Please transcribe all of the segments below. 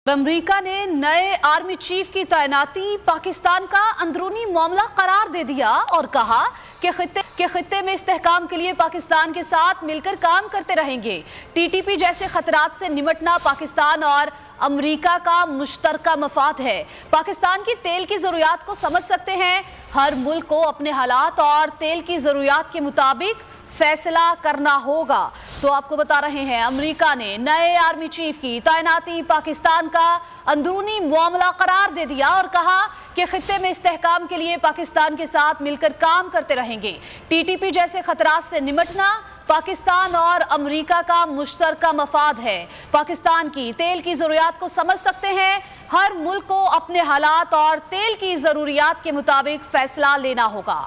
America ने नए army chief की तैनाती पाकिस्तान का अंदरूनी मामला करार दे दिया और कहा कि खित्ते में इस्तेहकाम के लिए पाकिस्तान के साथ मिलकर काम करते रहेंगे। टीटीपी जैसे खतरात से निमटना पाकिस्तान और अमेरिका का मुश्तरका मफाद है। पाकिस्तान की तेल की जरूरियात को समझ सकते हैं। हर मुल्क को अपने हालात और तेल की जरूरियात के मुताबिक फैसला करना होगा। तो आपको बता रहे हैं, अमेरिका ने नए आर्मी चीफ की तैनाती पाकिस्तान का अंदरूनी मामला करार दे दिया और कहा कि खित्ते में इस्तेहकाम के लिए पाकिस्तान के साथ मिलकर काम करते रहेंगे। टीटीपी जैसे खतरात से निमटना पाकिस्तान और अमेरिका का मुश्तरका मफाद है। पाकिस्तान की तेल की जरूरियात को समझ सकते हैं। हर मुल्क को अपने हालात और तेल की जरूरियात के मुताबिक फैसला लेना होगा।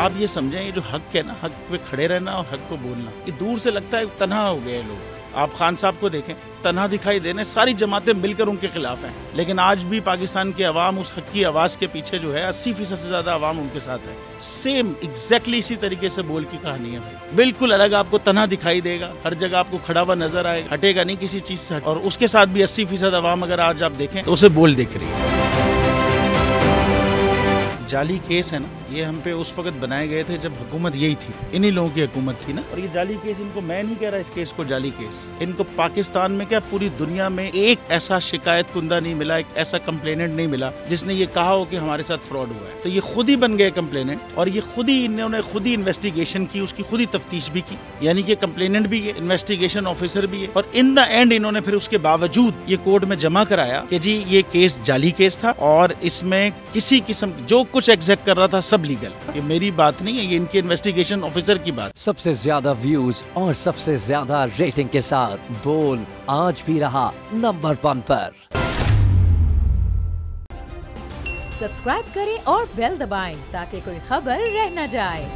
आप ये समझें, ये जो हक है ना, हक पे खड़े रहना और हक को बोलना, ये दूर से लगता है तन्हा हो गए लोग। आप खान साहब को देखें, तन्हा दिखाई देने, सारी जमातें मिलकर उनके खिलाफ हैं, लेकिन आज भी पाकिस्तान की आवाम उस हक की आवाज़ के पीछे जो है 80% से ज़्यादा आवाम उनके साथ है। सेम एग्जैक्टली इसी तरीके से बोल की कहानी है भाई। बिल्कुल अलग आपको तन्हा दिखाई देगा, हर जगह आपको खड़ा हुआ नजर आएगा, हटेगा नहीं किसी चीज़ से। और उसके साथ भी 80% आवाम अगर आज आप देखें तो उसे बोल दिख रही है। जाली केस है ना, ये हम पे उस वक्त बनाए गए थे जब हुकूमत यही थी, इन्हीं लोगों की हुकूमत थी ना। और ये जाली केस, इनको मैं नहीं कह रहा इस केस को जाली केस, इनको पाकिस्तान में क्या पूरी दुनिया में एक ऐसा शिकायत कुंदा नहीं मिला, एक ऐसा कंप्लेनेंट नहीं मिला जिसने ये कहा हो कि हमारे साथ फ्रॉड हुआ है। तो ये खुद ही बन गए कंप्लेनेंट और ये खुद ही इन्होंने खुद ही इन्वेस्टिगेशन की, उसकी खुद ही तफ्तीश भी की, यानी कि कंप्लेनेंट भी है, इन्वेस्टिगेशन ऑफिसर भी है। और इन द एंड इन्होंने फिर उसके बावजूद ये कोर्ट में जमा कराया कि जी ये केस जाली केस था और इसमें किसी किस्म जो कुछ एग्जैक्ट कर रहा था सब लीगल। ये मेरी बात नहीं है, ये इनके इन्वेस्टिगेशन ऑफिसर की बात। सबसे ज्यादा व्यूज और सबसे ज्यादा रेटिंग के साथ बोल आज भी रहा नंबर 1 पर। सब्सक्राइब करें और बेल दबाएं ताकि कोई खबर रह न जाए।